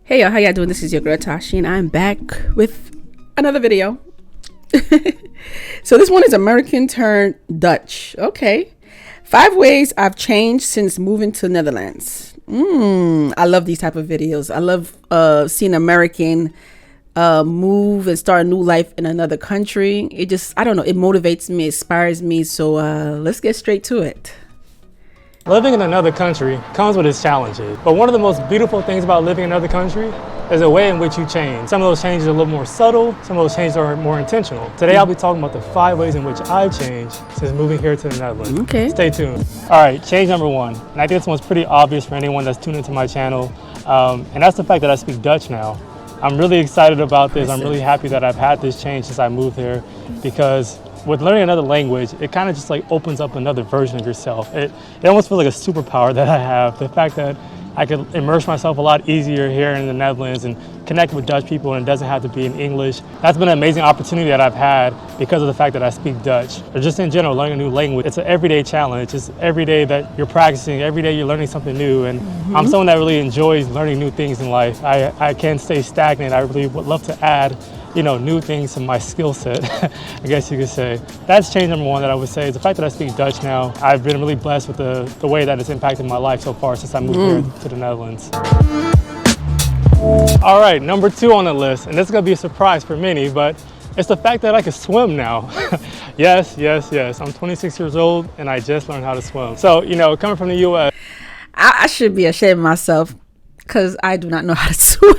Hey y'all, how y'all doing? This is your girl Tashi and I'm back with another video. So this one is American turned Dutch. Okay. 5 ways I've changed since moving to Netherlands. I love these type of videos. I love seeing American move and start a new life in another country. It just, I don't know, it motivates me, inspires me. So let's get straight to it. Living in another country comes with its challenges, but one of the most beautiful things about living in another country is the way in which you change. Some of those changes are a little more subtle, some of those changes are more intentional. Today I'll be talking about the 5 ways in which I've changed since moving here to the Netherlands. Okay. Stay tuned. All right, change number 1, and I think this one's pretty obvious for anyone that's tuned into my channel, and that's the fact that I speak Dutch now. I'm really excited about this. I'm really happy that I've had this change since I moved here, because with learning another language, it kind of just like opens up another version of yourself. It almost feels like a superpower that I have. The fact that I could immerse myself a lot easier here in the Netherlands and connect with Dutch people, and it doesn't have to be in English. That's been an amazing opportunity that I've had because of the fact that I speak Dutch. Or just in general, learning a new language, it's an everyday challenge. It's every day that you're practicing, every day you're learning something new. And I'm someone that really enjoys learning new things in life. I can't stay stagnant. I really would love to add new things to my skill set, I guess you could say. That's change number 1 that I would say, is the fact that I speak Dutch now. I've been really blessed with the way that it's impacted my life so far since I moved here to the Netherlands. All right, number 2 on the list, and this is gonna be a surprise for many, but it's the fact that I can swim now. Yes. I'm 26 years old and I just learned how to swim. So, coming from the US. I should be ashamed of myself because I do not know how to swim.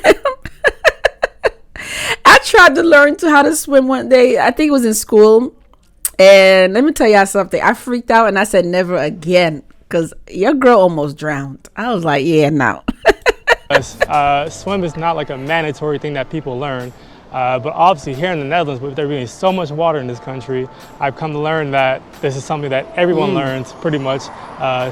I tried to learn how to swim one day. I think it was in school. And let me tell y'all something. I freaked out and I said never again because your girl almost drowned. I was like, yeah, no. Swim is not like a mandatory thing that people learn. But obviously here in the Netherlands, with there being so much water in this country, I've come to learn that this is something that everyone learns pretty much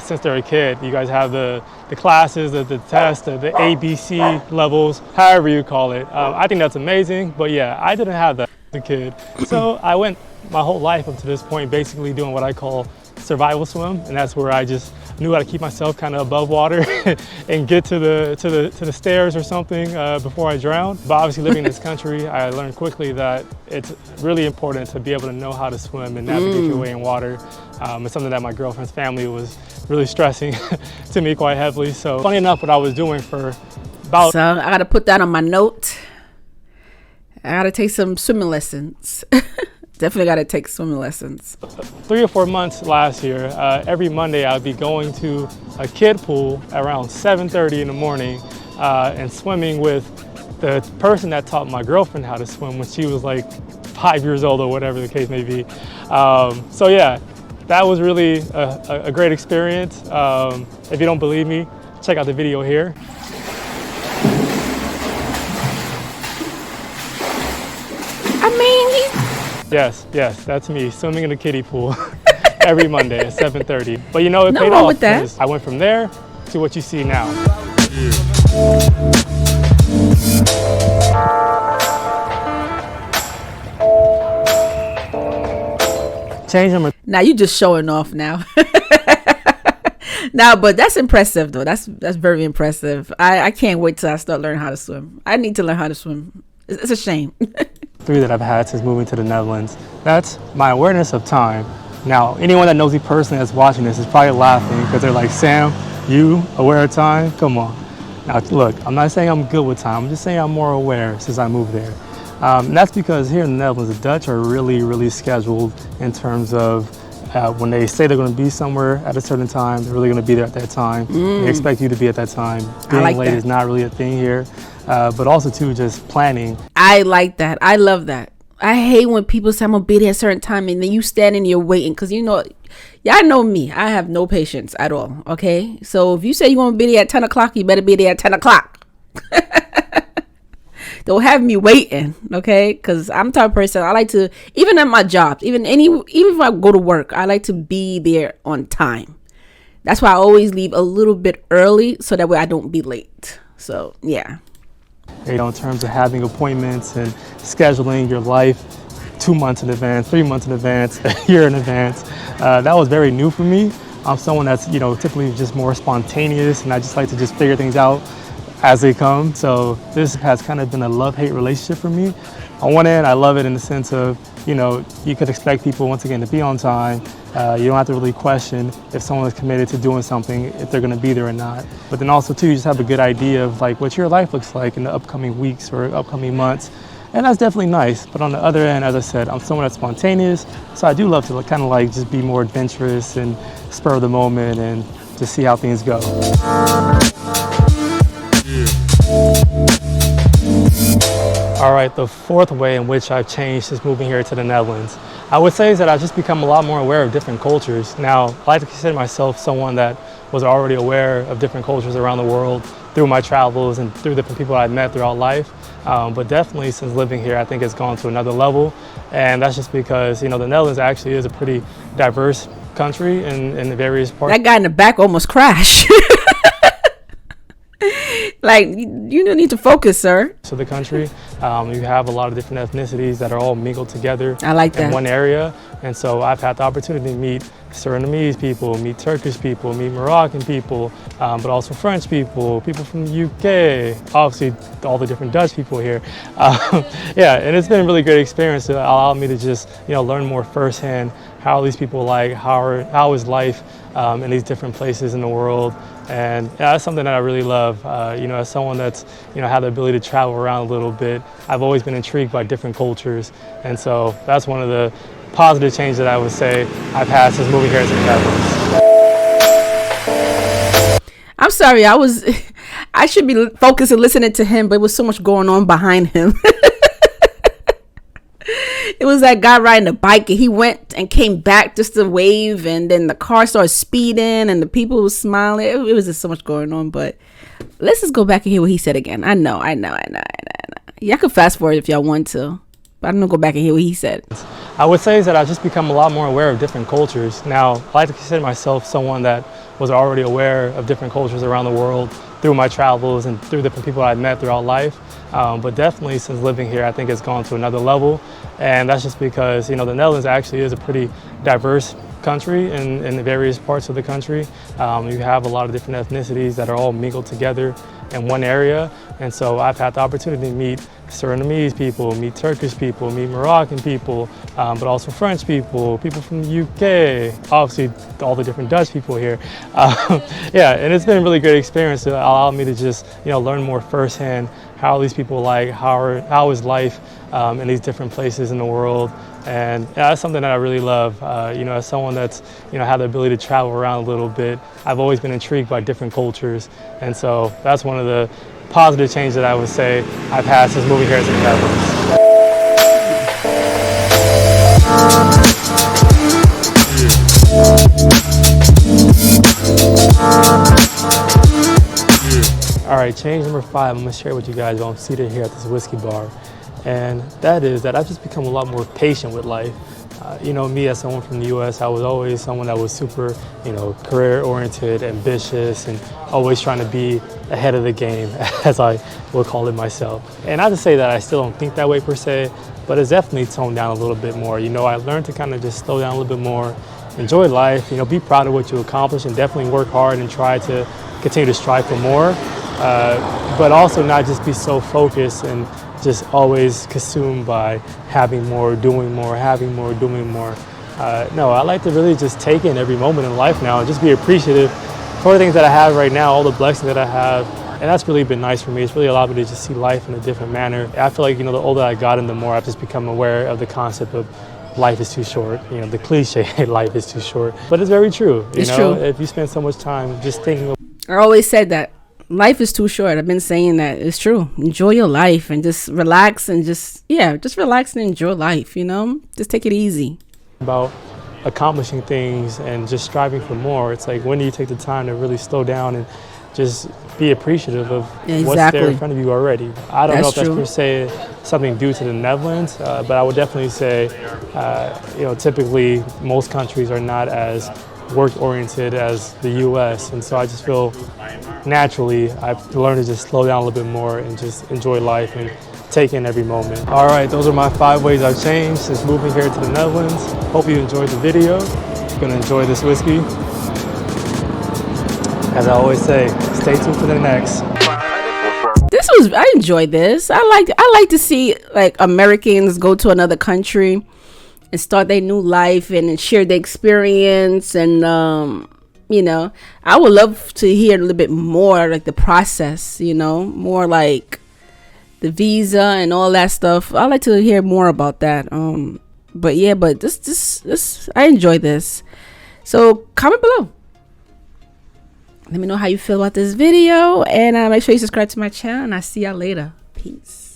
since they're a kid. You guys have the classes, the tests, the ABC levels, however you call it. I think that's amazing, but yeah, I didn't have that as a kid. So I went my whole life up to this point basically doing what I call survival swim, and that's where I just knew how to keep myself kind of above water and get to the stairs or something before I drowned. But obviously living in this country, I learned quickly that it's really important to be able to know how to swim and navigate your way in water. It's something that my girlfriend's family was really stressing to me quite heavily. So funny enough, what I was doing for about... So I got to put that on my note. I got to take some swimming lessons. Definitely got to take swimming lessons. 3 or 4 months last year, every Monday I'd be going to a kid pool around 7:30 in the morning and swimming with the person that taught my girlfriend how to swim when she was like 5 years old or whatever the case may be. So yeah, that was really a great experience. If you don't believe me, check out the video here. Yes, that's me, swimming in the kiddie pool every Monday at 7:30. But it paid off with that. because I went from there to what you see now. Change number... Now you just showing off now. Now, but that's impressive though. That's very impressive. I can't wait till I start learning how to swim. I need to learn how to swim. It's a shame. 3 that I've had since moving to the Netherlands. That's my awareness of time. Now, anyone that knows me personally that's watching this is probably laughing because they're like, Sam, you aware of time? Come on. Now, look, I'm not saying I'm good with time. I'm just saying I'm more aware since I moved there. And that's because here in the Netherlands, the Dutch are really scheduled in terms of when they say they're going to be somewhere at a certain time, they're really going to be there at that time. They expect you to be at that time. Being late is not really a thing here. But also too, just planning. I like that. I love that. I hate when people say I'm gonna be there at a certain time and then you standing here waiting because y'all know me. I have no patience at all. Okay, so if you say you're gonna be there at 10 o'clock, you better be there at 10 o'clock. Don't have me waiting, okay? Because I'm the type of person I like to, even at my job, even if I go to work, I like to be there on time. That's why I always leave a little bit early so that way I don't be late. So yeah. In terms of having appointments and scheduling your life 2 months in advance, 3 months in advance, a year in advance, that was very new for me. I'm someone that's typically just more spontaneous, and I just like to just figure things out as they come. So this has kind of been a love-hate relationship for me. On one end, I love it in the sense of, you know, you could expect people once again to be on time. You don't have to really question if someone is committed to doing something, if they're going to be there or not. But then also too, you just have a good idea of like what your life looks like in the upcoming weeks or upcoming months. And that's definitely nice. But on the other end, as I said, I'm someone that's spontaneous. So I do love to kind of like just be more adventurous and spur of the moment and just see how things go. All right, the fourth way in which I've changed since moving here to the Netherlands, I would say is that I've just become a lot more aware of different cultures. Now, I like to consider myself someone that was already aware of different cultures around the world through my travels and through different people I've met throughout life. But definitely since living here, I think it's gone to another level. And that's just because, you know, the Netherlands actually is a pretty diverse country in the various parts. That guy in the back almost crashed. Like, you don't need to focus, sir. So the country, you have a lot of different ethnicities that are all mingled together. I like that. In one area. And so I've had the opportunity to meet Surinamese people, meet Turkish people, meet Moroccan people, but also French people, people from the UK, obviously all the different Dutch people here. Yeah, and it's been a really great experience to allow me to just, you know, learn more firsthand how these people how is life in these different places in the world. And yeah, that's something that I really love. You know, as someone that's, you know, had the ability to travel around a little bit, I've always been intrigued by different cultures. And so that's one of the positive changes that I would say I've had since moving here to the Netherlands. I'm sorry, I should be focused and listening to him, but there was so much going on behind him. It was that guy riding a bike, and he went and came back just to wave, and then the car started speeding, and the people were smiling. It was just so much going on, but let's just go back and hear what he said again. I know. Y'all can fast forward if y'all want to, but I'm gonna go back and hear what he said. I would say is that I've just become a lot more aware of different cultures. Now, I like to consider myself someone that was already aware of different cultures around the world through my travels and through different people I've met throughout life. But definitely since living here, I think it's gone to another level. And that's just because, you know, the Netherlands actually is a pretty diverse country in the various parts of the country. You have a lot of different ethnicities that are all mingled together in one area. And so I've had the opportunity to meet Surinamese people, meet Turkish people, meet Moroccan people, but also French people, people from the UK, obviously all the different Dutch people here. Yeah, and it's been a really great experience to allow me to just, you know, learn more firsthand how these people how is life in these different places in the world. And yeah, that's something that I really love. You know, as someone that's, you know, had the ability to travel around a little bit, I've always been intrigued by different cultures. And so that's one of the positive changes that I would say I've had since moving here to the Netherlands. All right, change number 5, I'm gonna share with you guys while I'm seated here at this whiskey bar. And that is that I've just become a lot more patient with life. You know, me as someone from the US, I was always someone that was super, you know, career-oriented, ambitious, and always trying to be ahead of the game, as I will call it myself. And not to say that I still don't think that way per se, but it's definitely toned down a little bit more. You know, I learned to kind of just slow down a little bit more, enjoy life, you know, be proud of what you accomplish, and definitely work hard and try to continue to strive for more, but also not just be so focused and just always consumed by having more, doing more, having more, doing more. No, I like to really just take in every moment in life now and just be appreciative for the things that I have right now, all the blessings that I have. And that's really been nice for me. It's really allowed me to just see life in a different manner. I feel like, you know, the older I got, and the more I've just become aware of the concept of life is too short. You know, the cliche, life is too short. But it's very true. It's true. If you spend so much time just thinking of... I always said that. Life is too short. I've been saying that. It's true. Enjoy your life and just relax and just relax and enjoy life, you know? Just take it easy. About accomplishing things and just striving for more. It's like, when do you take the time to really slow down and just be appreciative of what's there in front of you already? I don't know if that's per se something due to the Netherlands, but I would definitely say, you know, typically most countries are not as work-oriented as the US, and so I just feel naturally I've learned to just slow down a little bit more and just enjoy life and take in every moment. All right, those are my 5 ways I've changed since moving here to the Netherlands. Hope you enjoyed the video. You're gonna enjoy this whiskey. As I always say, stay tuned for the next. I enjoyed this. I like to see like Americans go to another country and start their new life and share their experience. And I would love to hear a little bit more like the process, more like the visa and all that stuff. I like to hear more about that. But this I enjoy this. So comment below. Let me know how you feel about this video, and make sure you subscribe to my channel, and I'll see y'all later. Peace.